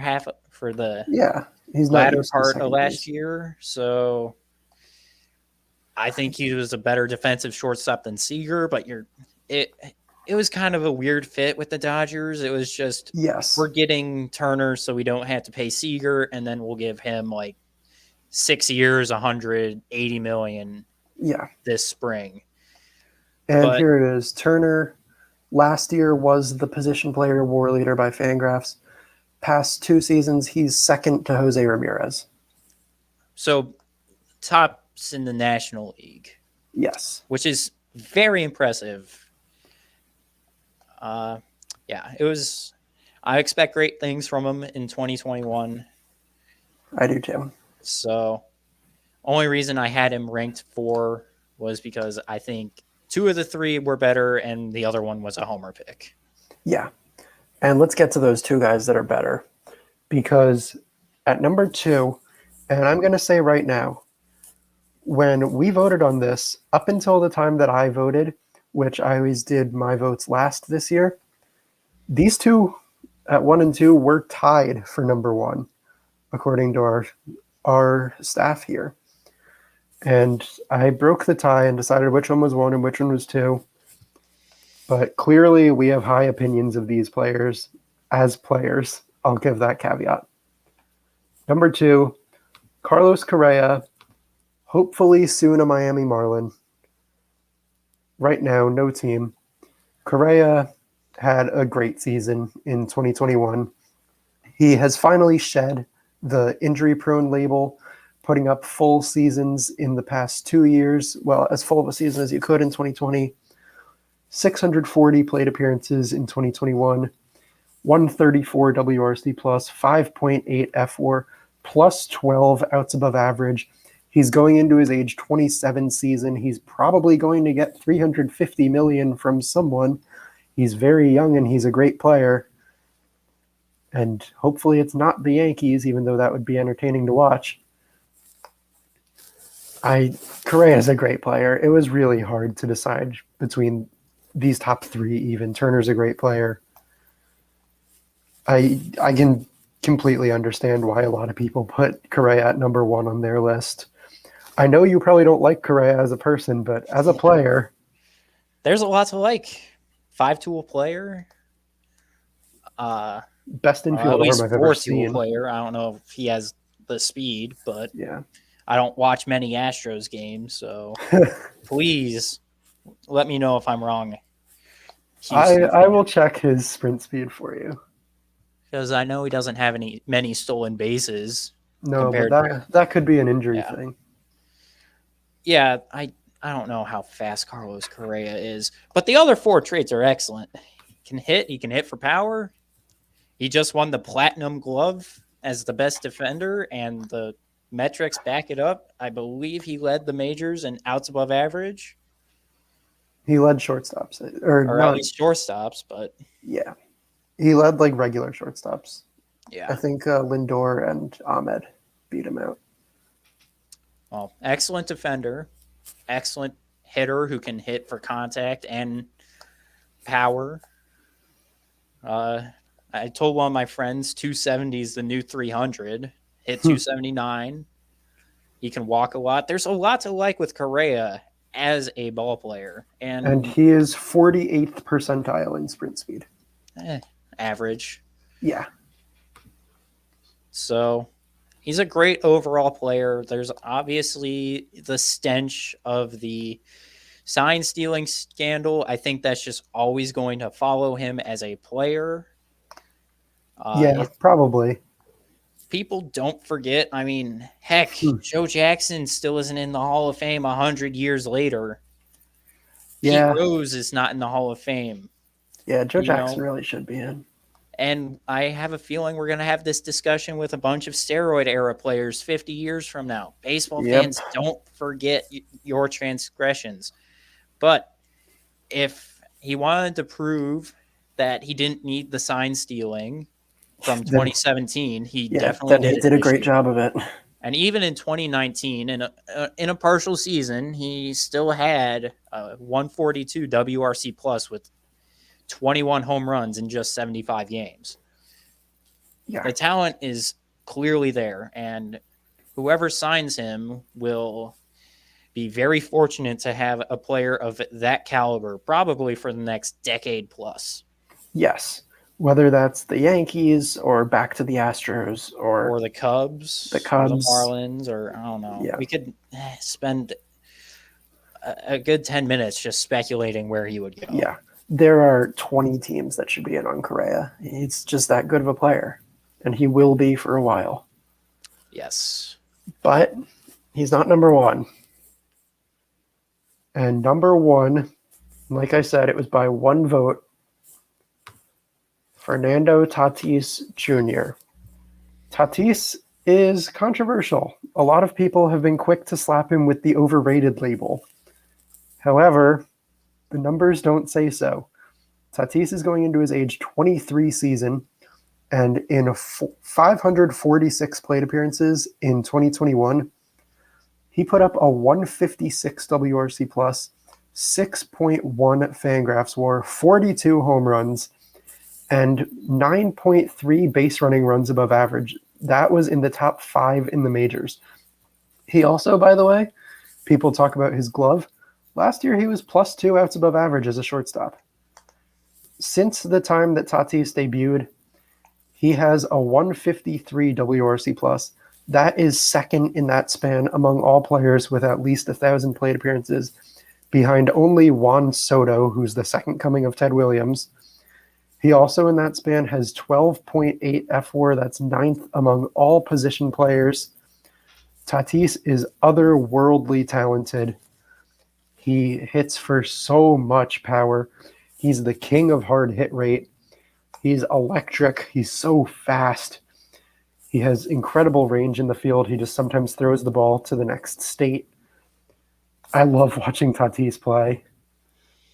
B: the
A: Yeah, he's not
B: latter
A: used to
B: part of
A: second
B: last
A: base.
B: year. So I think he was a better defensive shortstop than Seager, but it it was kind of a weird fit with the Dodgers. It was just,
A: Yes.
B: we're getting Turner so we don't have to pay Seager, and then we'll give him like 6 years, 180 million
A: Yeah.
B: this spring.
A: And
B: But
A: here it is. Turner last year was the position player WAR leader by Fangraphs. Past 2 seasons, he's second to Jose Ramirez.
B: so tops in the National League,
A: Yes.
B: which is very impressive. Yeah, it was. I expect great things from him in 2021.
A: I do too.
B: So, only reason I had him ranked 4 was because I think 2 of the 3 were better, and the other one was a homer pick.
A: Yeah. And let's get to those 2 guys that are better. Because at number 2, and I'm going to say right now, when we voted on this, up until the time that I voted, which I always did my votes last this year, these 2 at 1 and 2 were tied for number 1, according to our staff here. And I broke the tie and decided which one was 1 and which one was 2. But clearly we have high opinions of these players as players. I'll give that caveat. Number 2, Carlos Correa, hopefully soon a Miami Marlin. Right now, no team. Correa had a great season in 2021. He has finally shed the injury-prone label, putting up full seasons in the past 2 years. Well, as full of a season as you could in 2020. 640 plate appearances in 2021. 134 WRC plus, 5.8 F4, plus 12 outs above average. He's going into his age 27 season. He's probably going to get $350 million from someone. He's very young and he's a great player. And hopefully it's not the Yankees, even though that would be entertaining to watch. Correa is a great player. It was really hard to decide between these top 3 even. Turner's a great player. I can completely understand why a lot of people put Correa at number 1 on their list. I know you probably don't like Correa as a person, but as a player,
B: there's a lot to like. 5-tool player.
A: Best infield
B: at least
A: arm I've ever
B: 4-tool
A: seen.
B: player. I don't know if he has the speed, but
A: Yeah.
B: I don't watch many Astros games, so please let me know if I'm wrong.
A: I will check his sprint speed for you.
B: Because I know he doesn't have many stolen bases.
A: No, but that could be an injury thing.
B: Yeah, I don't know how fast Carlos Correa is, but the other 4 traits are excellent. He can hit for power. He just won the Platinum Glove as the best defender, and the metrics back it up. I believe he led the majors in outs above average.
A: He led shortstops,
B: or at least shortstops, but
A: yeah, he led like regular shortstops.
B: Yeah,
A: I think Lindor and Ahmed beat him out.
B: Well, excellent defender, excellent hitter who can hit for contact and power. I told one of my friends 270 is the new 300. Hit 279. He can walk a lot. There's a lot to like with Correa as a ball player.
A: And he is 48th percentile in sprint speed.
B: Average.
A: Yeah.
B: So he's a great overall player. There's obviously the stench of the sign stealing scandal. I think that's just always going to follow him as a player.
A: Yeah, probably.
B: people don't forget. I mean, heck, Joe Jackson still isn't in the Hall of Fame 100 years later. Pete
A: Yeah.
B: Rose is not in the Hall of Fame,
A: Yeah, Joe
B: you
A: Jackson
B: know?
A: really should be in.
B: And I have a feeling we're going to have this discussion with a bunch of steroid era players 50 years from now. Baseball
A: Yep.
B: fans, don't forget your transgressions. But if he wanted to prove that he didn't need the sign stealing from
A: Then
B: 2017, he
A: yeah,
B: definitely
A: then he
B: did it
A: did a
B: this
A: great
B: year.
A: job of it.
B: And even in 2019, in a partial season, he still had a 142 WRC plus with 21 home runs in just 75 games.
A: Yeah.
B: The talent is clearly there, and whoever signs him will be very fortunate to have a player of that caliber, probably for the next decade plus.
A: Yes. Whether that's the Yankees or back to the Astros or
B: Or the
A: the
B: Cubs, or the
A: Cubs.
B: Marlins, or I don't know.
A: Yeah.
B: We could spend a good 10 minutes just speculating where he would go.
A: Yeah. There are 20 teams that should be in on Correa. He's just that good of a player, and he will be for a while.
B: Yes.
A: But he's not number one. And number one, like I said, it was by one vote. Fernando Tatis Jr. Tatis is controversial. A lot of people have been quick to slap him with the overrated label. However, the numbers don't say so. Tatis is going into his age 23 season, and in 546 plate appearances in 2021, he put up a 156 WRC plus, 6.1 Fangraphs WAR, 42 home runs, and 9.3 base running runs above average. That was in the top 5 in the majors. He also, by the way, people talk about his glove. Last year, he was +2 outs above average as a shortstop. Since the time that Tatis debuted, he has a 153 WRC plus. That is second in that span among all players with at least 1,000 plate appearances, behind only Juan Soto, who's the second coming of Ted Williams. He also in that span has 12.8 FWAR. That's ninth among all position players. Tatis is otherworldly talented. He hits for so much power. He's the king of hard hit rate. He's electric. He's so fast. He has incredible range in the field. He just sometimes throws the ball to the next state. I love watching Tatis play.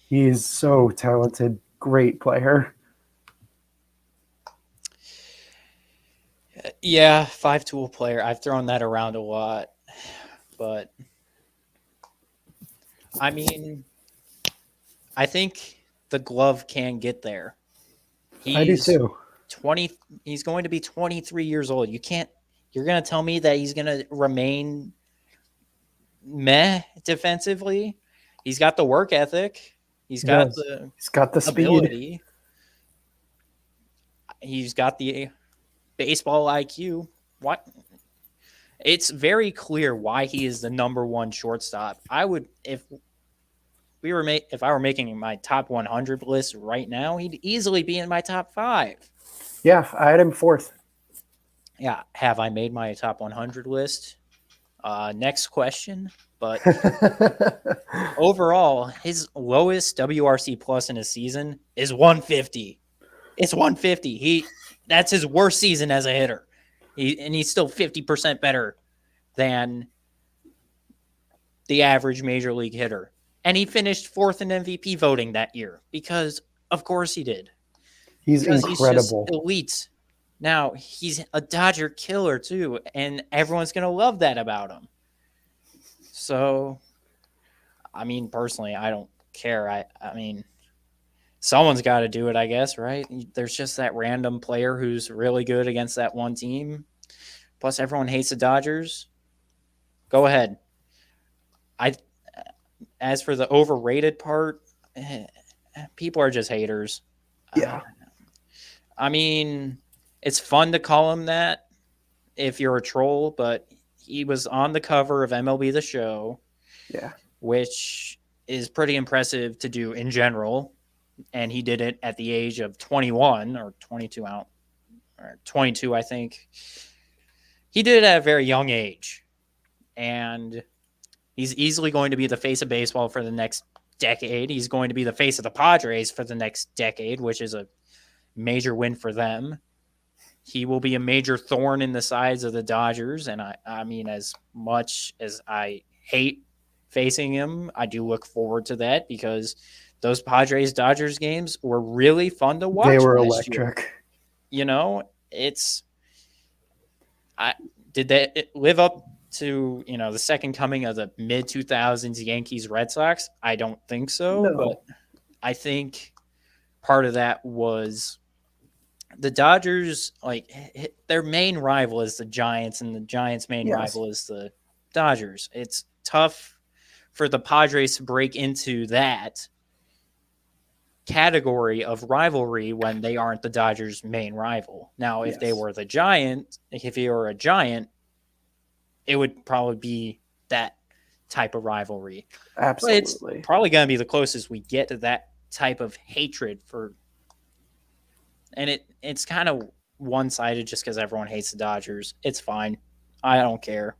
A: He is so talented. Great player.
B: Yeah, 5-tool player. I've thrown that around a lot. But, I mean, I think the glove can get there.
A: I do too.
B: He's going to be 23 years old. You're going to tell me that he's going to remain meh defensively? He's got the work ethic. He's got
A: the speed.
B: ability. He's got the baseball IQ. What? It's very clear why he is the number one shortstop. I would, if I were making my top 100 list right now, he'd easily be in my top 5.
A: Yeah, I had him 4th.
B: Yeah, have I made my top 100 list? Next question. But overall, his lowest WRC plus in a season is 150. It's 150. That's his worst season as a hitter. He's still 50% better than the average major league hitter. And he finished 4th in MVP voting that year because, of course, he did.
A: He's
B: because
A: incredible.
B: He's just elite. Now, he's a Dodger killer, too, and everyone's going to love that about him. So, I mean, personally, I don't care. I mean, someone's got to do it, I guess, right? There's just that random player who's really good against that one team. Plus, everyone hates the Dodgers. Go ahead. As for the overrated part, people are just haters.
A: Yeah.
B: I mean, it's fun to call him that if you're a troll, but he was on the cover of MLB The Show.
A: Yeah.
B: Which is pretty impressive to do in general. And he did it at the age of 21 or 22 out, or 22, I think. he did it at a very young age, and he's easily going to be the face of baseball for the next decade. He's going to be the face of the Padres for the next decade, which is a major win for them. He will be a major thorn in the sides of the Dodgers, and I mean, as much as I hate facing him, I do look forward to that because those Padres Dodgers games were really fun to
A: They
B: watch
A: were
B: last year.
A: electric.
B: You know, it's I did that live up to the second coming of the mid 2000s Yankees Red Sox? I don't think so, but
A: No.
B: I think part of that was the Dodgers, like their main rival is the Giants, and the Giants' main
A: Yes.
B: rival is the Dodgers. It's tough for the Padres to break into that category of rivalry when they aren't the Dodgers' main rival. Now, if they
A: Yes.
B: were the Giant, if you were a Giant, it would probably be that type of rivalry. But it's
A: Absolutely.
B: probably going to be the closest we get to that type of hatred for, and it's kind of one sided just because everyone hates the Dodgers. It's fine. I don't care.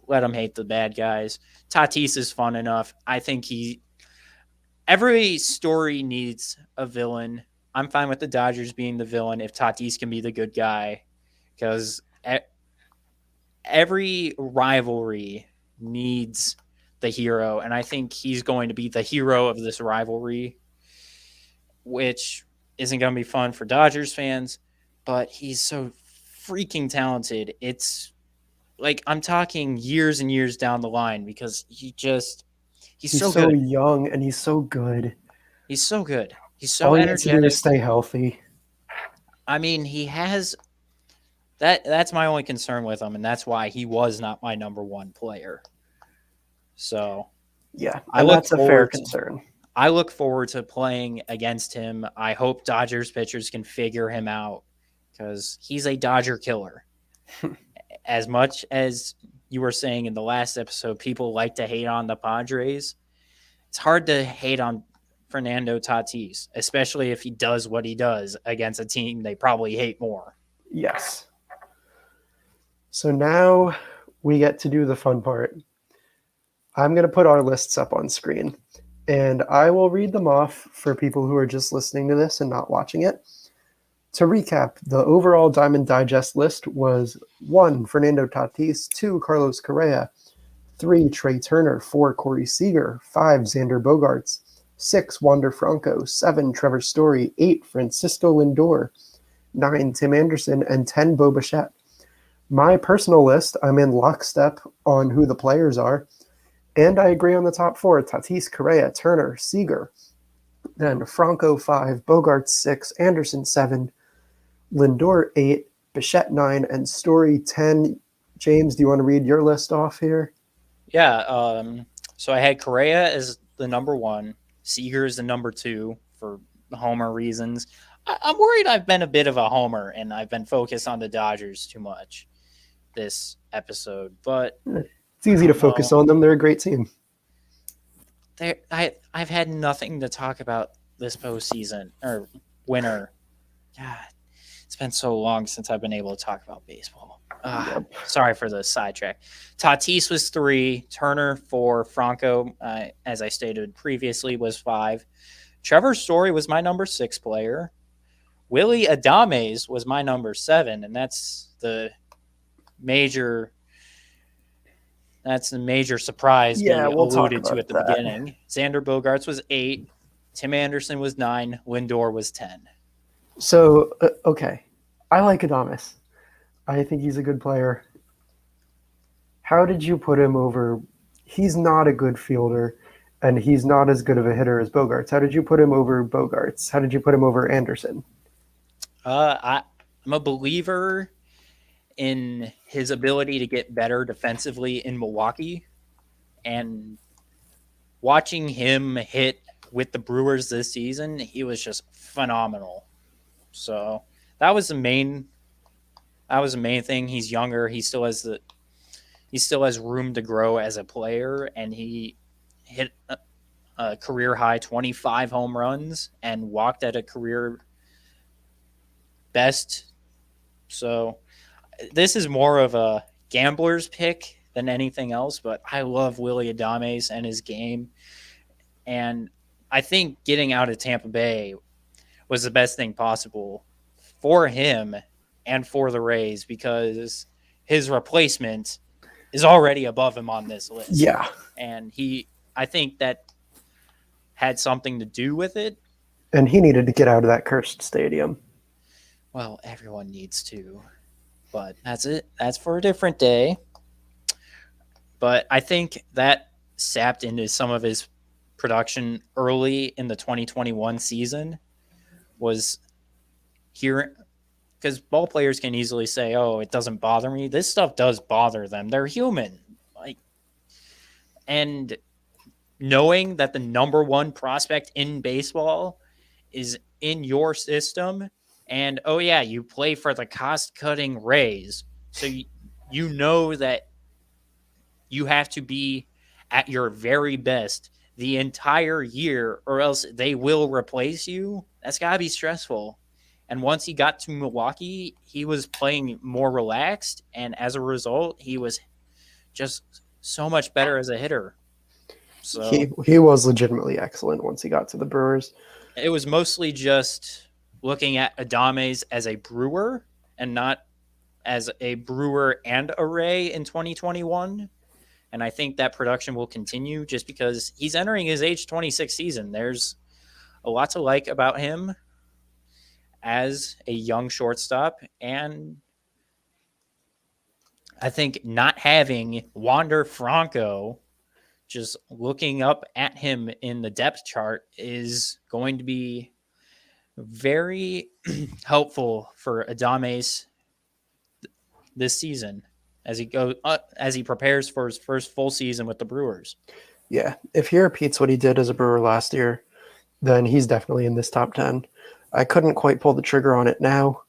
B: Let them hate the bad guys. Tatis is fun enough. I think every story needs a villain. I'm fine with the Dodgers being the villain if Tatis can be the good guy, because every rivalry needs the hero, and I think he's going to be the hero of this rivalry, which isn't going to be fun for Dodgers fans, but he's so freaking talented. It's like I'm talking years and years down the line because he's
A: He's
B: so
A: so
B: good.
A: young and he's so good.
B: He's so good. He's so
A: All he needs to do is
B: energetic.
A: stay healthy.
B: I mean, he has that's my only concern with him, and that's why he was not my number one player. So
A: Yeah,
B: I
A: and
B: look
A: that's a fair
B: forward
A: concern.
B: I look forward to playing against him. I hope Dodgers pitchers can figure him out because he's a Dodger killer. As much as you were saying in the last episode, people like to hate on the Padres. It's hard to hate on Fernando Tatis, especially if he does what he does against a team they probably hate more.
A: Yes. So now we get to do the fun part. I'm going to put our lists up on screen, and I will read them off for people who are just listening to this and not watching it. To recap, the overall Diamond Digest list was 1. Fernando Tatis, 2. Carlos Correa, 3. Trey Turner, 4. Corey Seager, 5. Xander Bogaerts, 6. Wander Franco, 7. Trevor Story, 8. Francisco Lindor, 9. Tim Anderson, and 10. Bo Bichette. My personal list, I'm in lockstep on who the players are, and I agree on the top 4. Tatis, Correa, Turner, Seager, then Franco 5, Bogaerts 6, Anderson 7, Lindor 8, Bichette 9, and Story 10. James, do you want to read your list off here?
B: Yeah. So I had Correa as the number 1, Seager is the number 2 for homer reasons. I'm worried I've been a bit of a homer and I've been focused on the Dodgers too much this episode, but
A: It's easy to focus on them. They're a great team.
B: I've had nothing to talk about this postseason or winter. God, it's been so long since I've been able to talk about baseball.
A: Yep.
B: Sorry for the sidetrack. Tatis was 3, Turner 4, Franco, as I stated previously, was 5. Trevor Story was my number 6 player. Willie Adames was my number 7, and that's the major surprise
A: Yeah,
B: we
A: we'll talk
B: alluded to
A: about
B: at the
A: that.
B: beginning. Xander Bogaerts was 8. Tim Anderson was 9. Lindor was 10.
A: So, okay. I like Adames. I think he's a good player. How did you put him over? He's not a good fielder, and he's not as good of a hitter as Bogaerts. How did you put him over Bogaerts? How did you put him over Anderson?
B: I'm a believer in his ability to get better defensively in Milwaukee, and watching him hit with the Brewers this season, he was just phenomenal. So that was the main thing. He's younger. He still has room to grow as a player, and he hit a career high 25 home runs and walked at a career best. So this is more of a gambler's pick than anything else, but I love Willie Adames and his game. And I think getting out of Tampa Bay was the best thing possible for him and for the Rays because his replacement is already above him on this list.
A: Yeah.
B: And I think that had something to do with it.
A: And he needed to get out of that cursed stadium.
B: Well, everyone needs to, but that's it. That's for a different day. But I think that sapped into some of his production early in the 2021 season was here because ball players can easily say, "Oh, it doesn't bother me." This stuff does bother them. They're human. And knowing that the number one prospect in baseball is in your system, and oh yeah, you play for the cost-cutting Rays, so you know that you have to be at your very best the entire year, or else they will replace you. That's got to be stressful. And once he got to Milwaukee, he was playing more relaxed, and as a result, he was just so much better as a hitter. So
A: He was legitimately excellent once he got to the Brewers.
B: it was mostly just looking at Adames as a Brewer and not as a Brewer and a Ray in 2021. And I think that production will continue just because he's entering his age 26 season. There's a lot to like about him as a young shortstop. And I think not having Wander Franco just looking up at him in the depth chart is going to be very helpful for Adames this season as he prepares for his first full season with the Brewers.
A: Yeah, if he repeats what he did as a Brewer last year, then he's definitely in this top 10. I couldn't quite pull the trigger on it now,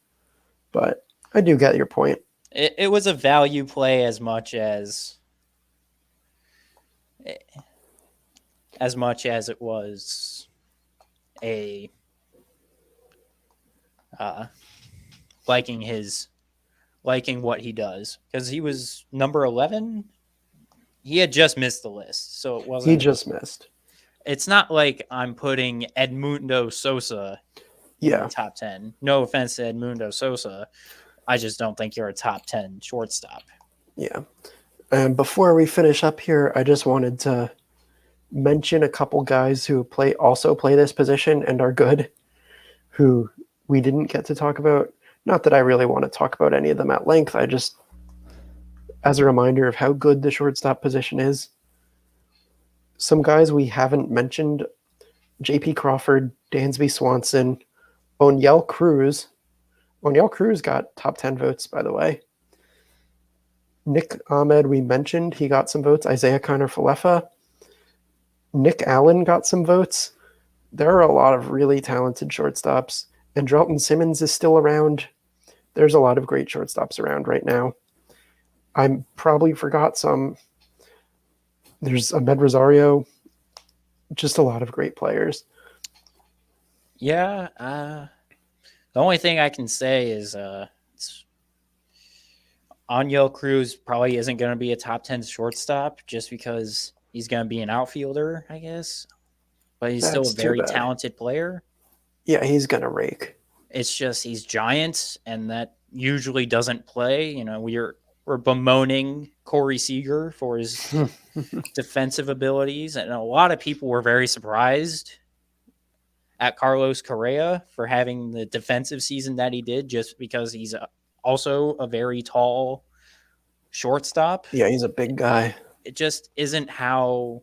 A: but I do get your point.
B: It was a value play as much as it was a liking what he does, because he was number 11. He had just missed the list, so it wasn't.
A: He just missed.
B: It's not like I'm putting Edmundo Sosa in the top 10. No offense to Edmundo Sosa. I just don't think you're a top 10 shortstop.
A: Yeah. And before we finish up here, I just wanted to mention a couple guys who also play this position and are good, who we didn't get to talk about. Not that I really want to talk about any of them at length. I just, as a reminder of how good the shortstop position is, some guys we haven't mentioned: J.P. Crawford, Dansby Swanson, Oniel Cruz. Oniel Cruz got top 10 votes, by the way. Nick Ahmed, we mentioned, he got some votes. Isaiah Kiner-Falefa. Nick Allen got some votes. There are a lot of really talented shortstops. And Drelton Simmons is still around. There's a lot of great shortstops around right now. I probably forgot some. There's Ahmed Rosario. Just a lot of great players.
B: Yeah. The only thing I can say is Oniel Cruz probably isn't going to be a top 10 shortstop just because he's going to be an outfielder, I guess. But he's still a very talented player.
A: Yeah, he's going to rake.
B: It's just he's giant, and that usually doesn't play. You know, we're bemoaning Corey Seager for his defensive abilities, and a lot of people were very surprised at Carlos Correa for having the defensive season that he did, just because he's also a very tall shortstop.
A: Yeah, he's a big guy.
B: It just isn't how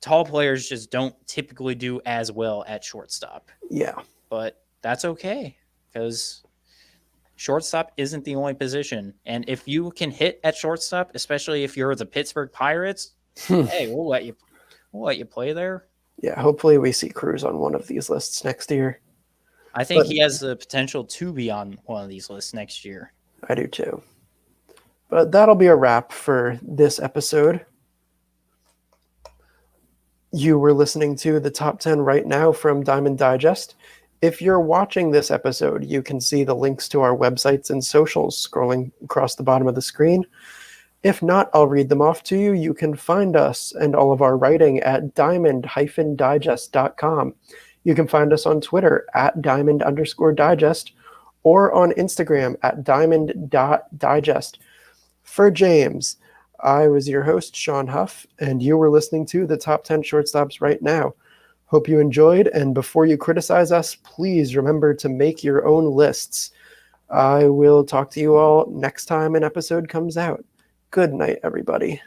B: tall players just don't typically do as well at shortstop.
A: Yeah.
B: But that's okay, because shortstop isn't the only position. And if you can hit at shortstop, especially if you're the Pittsburgh Pirates, hey, we'll let you play there.
A: Yeah, hopefully we see Cruz on one of these lists next year.
B: I think he has the potential to be on one of these lists next year.
A: I do too. But that'll be a wrap for this episode. You were listening to the top 10 right now from Diamond Digest. If you're watching this episode, you can see the links to our websites and socials scrolling across the bottom of the screen. If not, I'll read them off to you. You can find us and all of our writing at diamond-digest.com. You can find us on Twitter at diamond_digest or on Instagram at diamond.digest. For James, I was your host, Sean Huff, and you were listening to the Top 10 Shortstops right now. Hope you enjoyed, and before you criticize us, please remember to make your own lists. I will talk to you all next time an episode comes out. Good night, everybody.